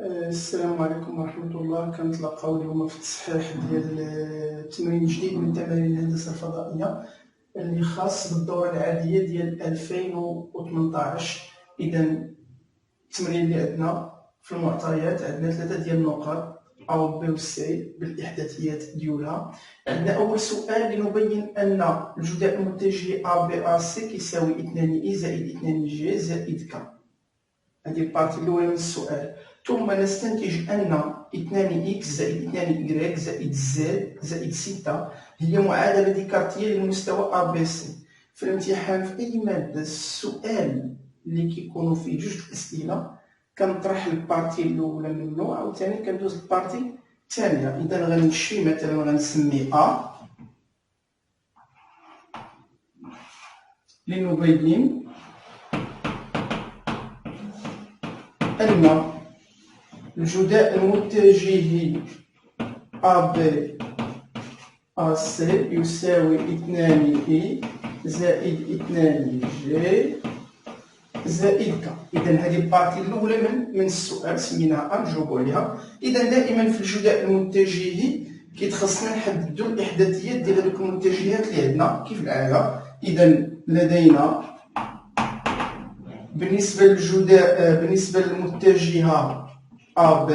السلام عليكم ورحمة الله. كنتلاقاو اليوم في التصحيح ديال تمرين جديد من تمارين الهندسة الفضائية اللي خاص بالدورة العادية ديال 2018. إذا التمرين اللي عندنا في المعطيات عندنا 3 ديال النقط A و B و C بالإحداثيات ديالها. عندنا أول سؤال لنبين أن الجداء المتجه ABAC كيساوي 2 I زائد 2 G زائد K. هذه البارتي الأولى من السؤال. ثم نستنتج أن 2x زائد 2y زائد z زائد 6 هي معادلة ديكارتية للمستوى ABC. في الامتحان في أي مادة السؤال اللي كيكونوا فيه جوج الأسئلة كنطرح البارتي الأولى منه وعاوتاني كندوز البارتي الثانية. إذا غنمشي مثلا غنسمي A لنبين أن الجداء المتجه ABAC يساوي 2I زائد 2G زائد K. إذا هذه البارتي الأولى من السؤال سميناها A نجاوبو عليها. إذا دائما في الجداء المتجه كيتخصنا نحددو الإحداثيات ديال هذوك المتجهات اللي عندنا كيف العادة. إذا لدينا بالنسبة للمتجهة AB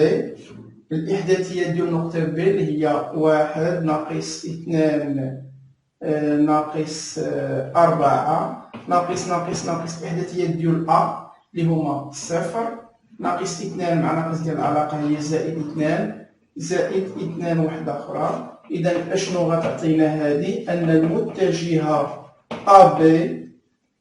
الإحداثية ديال نقطة B اللي هي 1 ناقص 2 ناقص 4 ناقص الإحداثيات ديال A اللي هما 0 ناقص 2 مع ناقص ديال العلاقة هي زائد 2 زائد 2 وحدة أخرى. إذا أشنو غتعطينا هذه؟ أن المتجهة AB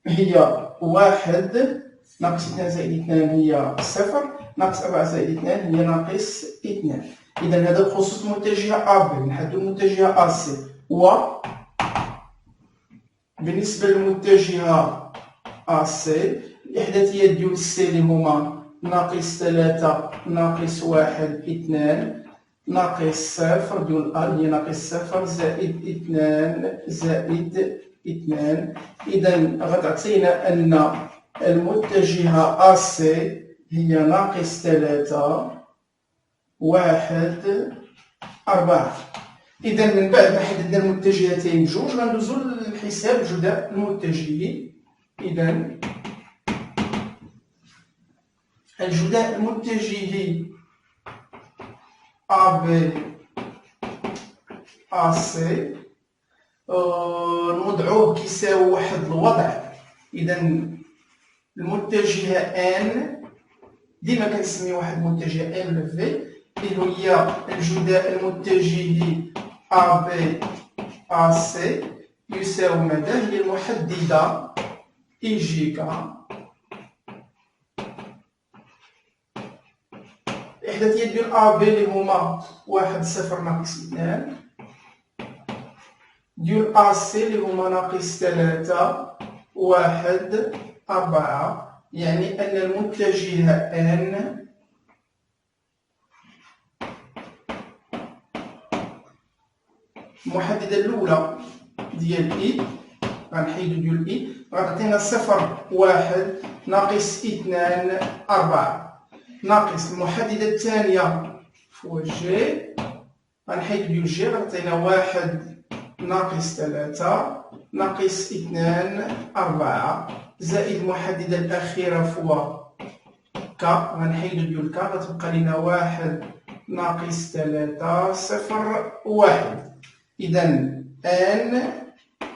هي 1 ناقص 2 زائد 2 هي 0 ناقص 4 زائد 2 هي ناقص 2. إذا هذا بخصوص المتجهة AB. نحددو المتجهة AC. و بالنسبة للمتجهة AC الإحداثيات ديال C اللي هما ناقص 3 ناقص 1 2 ناقص 0 ديال A هي ناقص 0 زائد 2 زائد 2. إذا غتعطينا أن المتجهة AC هي ناقص 3 1 4. إذا من بعد ما حددنا المتجهتين بجوج غندوزو لحساب جداء المتجه. إذا الجداء المتجه ABAC نوضعوه كيساوي واحد الوضع. إذا المتجهة N ديما كنسمي واحد المتجه N ل V اللي هي الجداء المتجه ABAC يساوي ماذا؟ هي المحددة إيجيكا. الإحداثيات ديال AB اللي هما 1 0 ناقص 2 ديال AC اللي هما ناقص 3 1 4. يعني أن المتجهة N المحددة الأولى ديال I غنحيدو ديال I غتعطينا 0 1 ناقص 2 4 ناقص المحددة الثانية فوا G غنحيدو ديال G غتعطينا 1 ناقص 3 ناقص 2 4 زائد المحددة الأخيرة فوا K غنحيدو ديال K غتبقى لينا 1 ناقص 3 0 1. إذا N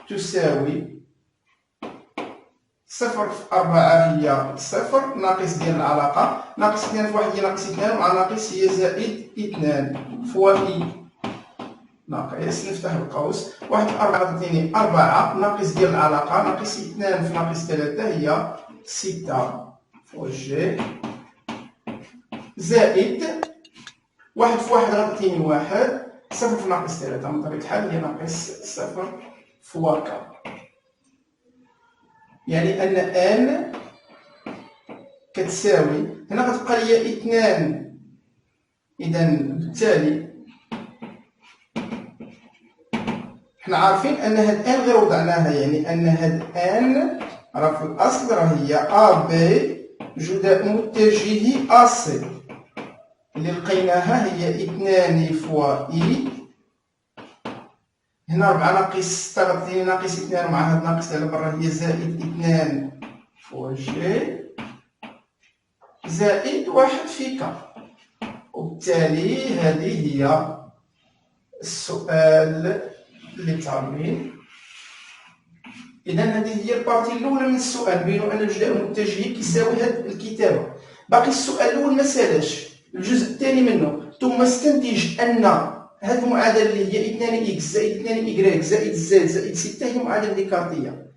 تساوي 0 في 4 هي 0 ناقص ديال العلاقة ناقص 2 في 1 هي ناقص 2 مع ناقص هي زائد 2 فوا I ناقص نفتح القوس 1 في 4 غتعطيني 4 ناقص ديال العلاقة ناقص 2 في ناقص 3 هي 6 فوا G زائد 1 في 1 غتعطيني 1 0 في ناقص 3 من طبيعة الحال هي ناقص 0 فوا K. يعني أن N كتساوي هنا غتبقى ليا 2. إذا بالتالي حنا عارفين أن هاد N غير وضعناها، يعني أن هاد N راه في الأصل راه هي AB جداء متجه AC. اللي لقيناها هي 2 فوا إي، هنا 4 ناقص 6 غتعطيني ناقص 2 مع هاد ناقص على برا هي زائد 2 فوا جي زائد 1 في ك. وبالتالي هذه هي السؤال اللي تعرضين. إذا هذه هي البارتي الأولى من السؤال، بينوا أن الجداء المتجه كيساوي هاد الكتابة. باقي السؤال الأول ما سالاش، الجزء الثاني منه. ثم استنتج أن هاد المعادلة اللي هي 2 إكس زائد 2 إكغيك زائد زد زائد 6 هي معادلة ديكارتية.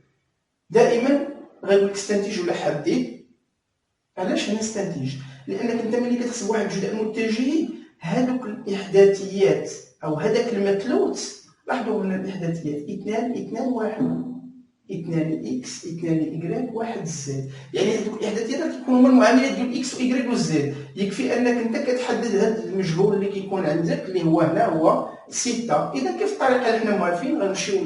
دائما غنقول لك استنتج ولا حدد. علاش هنا استنتج؟ لأنك أنت ملي كتحسب واحد الجداء متجهي هادوك الإحداثيات أو هذاك المثلوث، لاحظوا هنا الإحداثيات 2 2 1 2 إكس 2 إكغيك 1 زد، يعني هذوك الإحداثيات كيكونوا هما المعاملات ديال إكس وإكغيك وزد. يكفي أنك أنت كتحدد هذا المجهول اللي كيكون عندك اللي هو هنا هو 6. إذا كيف الطريقة اللي حنا موالفين غنمشيو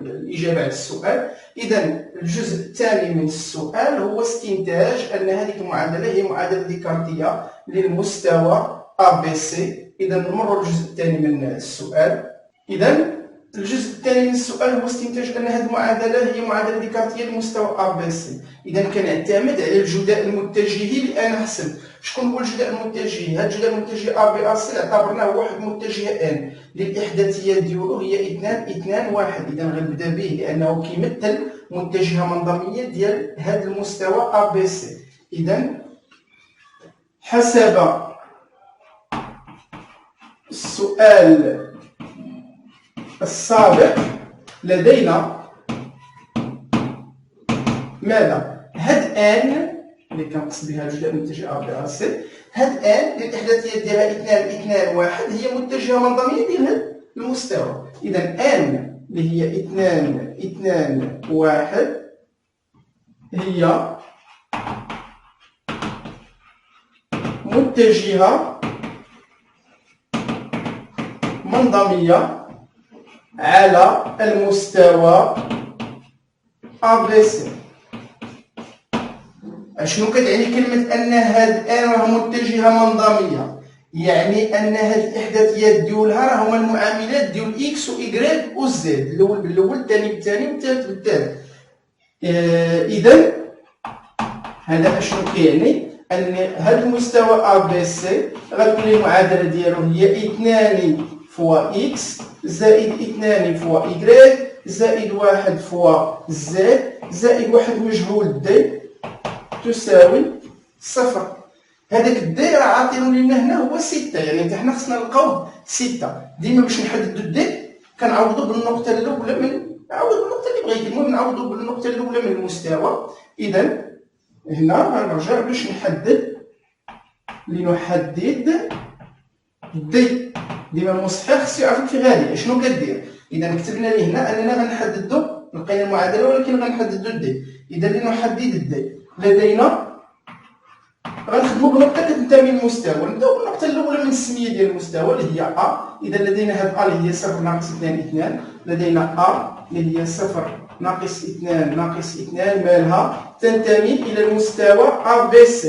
للإجابة على السؤال. إذا الجزء الثاني من السؤال هو استنتاج أن هذه المعادلة هي معادلة ديكارتية للمستوى ABC. إذا نمروا للجزء الثاني من السؤال. إذا الجزء الثاني من السؤال هو استنتاج أن هذه المعادلة هي معادلة ديكارتية لمستوى ABC. إذا كنعتمد على الجداء المتجهي لأن نحسب شكون هو الجداء المتجهي. هذا الجداء المتجهي ABC اعتبرناه واحد المتجه N للإحداثيات ديالو هي 2 2 1. إذا غنبدا به لأنه كيمثل متجهة منظمية ديال هذا المستوى ABC. إذا حسب السؤال السابق لدينا ماذا؟ هاد ان اللي كنقصد بها الجداء المتجه ABC، هاد ان للإحداثيات ديالها 2 2 1 هي متجهة منظمية ديال هاد المستوى. إذا ان اللي هي 2 2 1 هي متجهة منظمية على المستوى ABC. شنو كتعني كلمة أن هاد ان راه متجهة منظمية؟ يعني أن هاد الإحداثيات ديالها راه هما المعاملات ديال إكس وإكغيك وزد، الأول بالأول الثاني بالثاني والثالث بالثالث. إذا هذا أشنو كيعني؟ أن هاد المستوى ABC غتكون المعادلة ديالو هي 2 فوا إكس زائد 2 فوا إكغيك زائد 1 فوا زد زائد واحد مجهول دي تساوي 0. هذاك الدي راه عاطينو لينا هنا هو 6، يعني حنا خصنا نلقاو 6. ديما باش نحددو الدي كنعوضو بالنقطة الأولى من بالنقطة اللي بغيتي، المهم نعوضو بالنقطة الأولى من المستوى. إذا هنا غنرجع باش نحدد لنحدد دي. ديما المصحح خصو يعرف في غالي اشنو كدير. اذا كتبنا ليه هنا اننا غنحددو لقينا المعادله ولكن غنحددو الدي. اذا لنحدد الدي لدينا غنخدمو بنقطه كتنتمي للمستوى. نبداو بالنقطه الاولى من السميه ديال المستوى اللي هي ا. اذا لدينا هاد ا اللي هي 0 ناقص 2 2، لدينا ا اللي هي 0 ناقص 2 ناقص 2 مالها تنتمي الى المستوى ABC.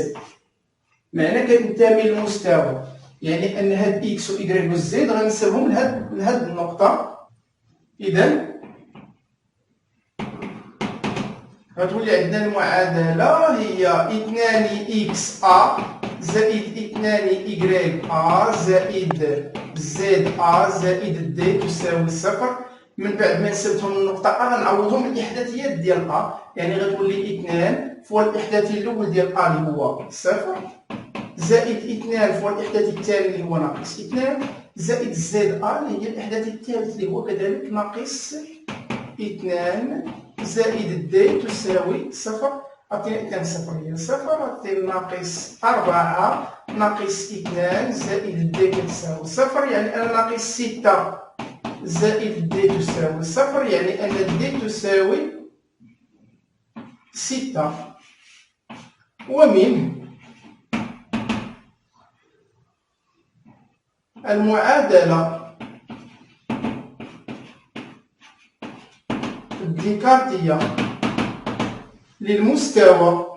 معنى كتنتمي للمستوى يعني ان هاد اكس و ايكغيك و زد غنسبهم لهاد النقطة. اذا غتولي عندنا المعادلة هي 2 اكس ا زائد 2 ايكغيك ا زائد زد ا زائد دي تساوي 0. من بعد ما نسبتهم النقطة ا غنعوضهم بالإحداثيات ديال ا، يعني غتولي 2 فوا الإحداثي الأول ديال ا اللي هو 0 زائد 2 فوا الإحداثي الثاني اللي هو ناقص 2 زائد زد ا اللي هي الإحداثي الثالث اللي هو كذلك ناقص 2 زائد دي تساوي 0. عطينا 2 0 هي 0، عطينا ناقص 4 ناقص 2 زائد دي كتساوي 0، يعني أنا ناقص 6 زائد دي تساوي 0، يعني أن دي تساوي 6. ومن المعادلة الديكارتية للمستوى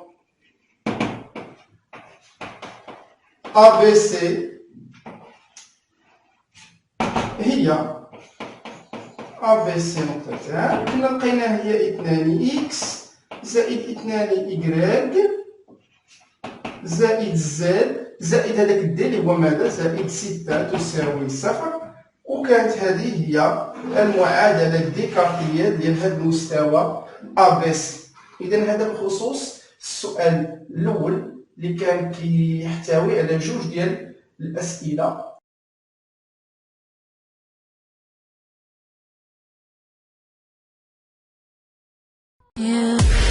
ABC هي ا بي سي نقطتان، كنا لقيناها هي 2 اكس زائد 2 إيكغيك زائد زد زائد هذاك دي اللي هو ماذا؟ زائد 6 تساوي صفر. وكانت هذه هي المعادلة الديكارتية ديال هذا المستوى ا بي سي. إذا هذا بخصوص السؤال الأول اللي كان كيحتوي على جوج ديال الأسئلة. Yeah.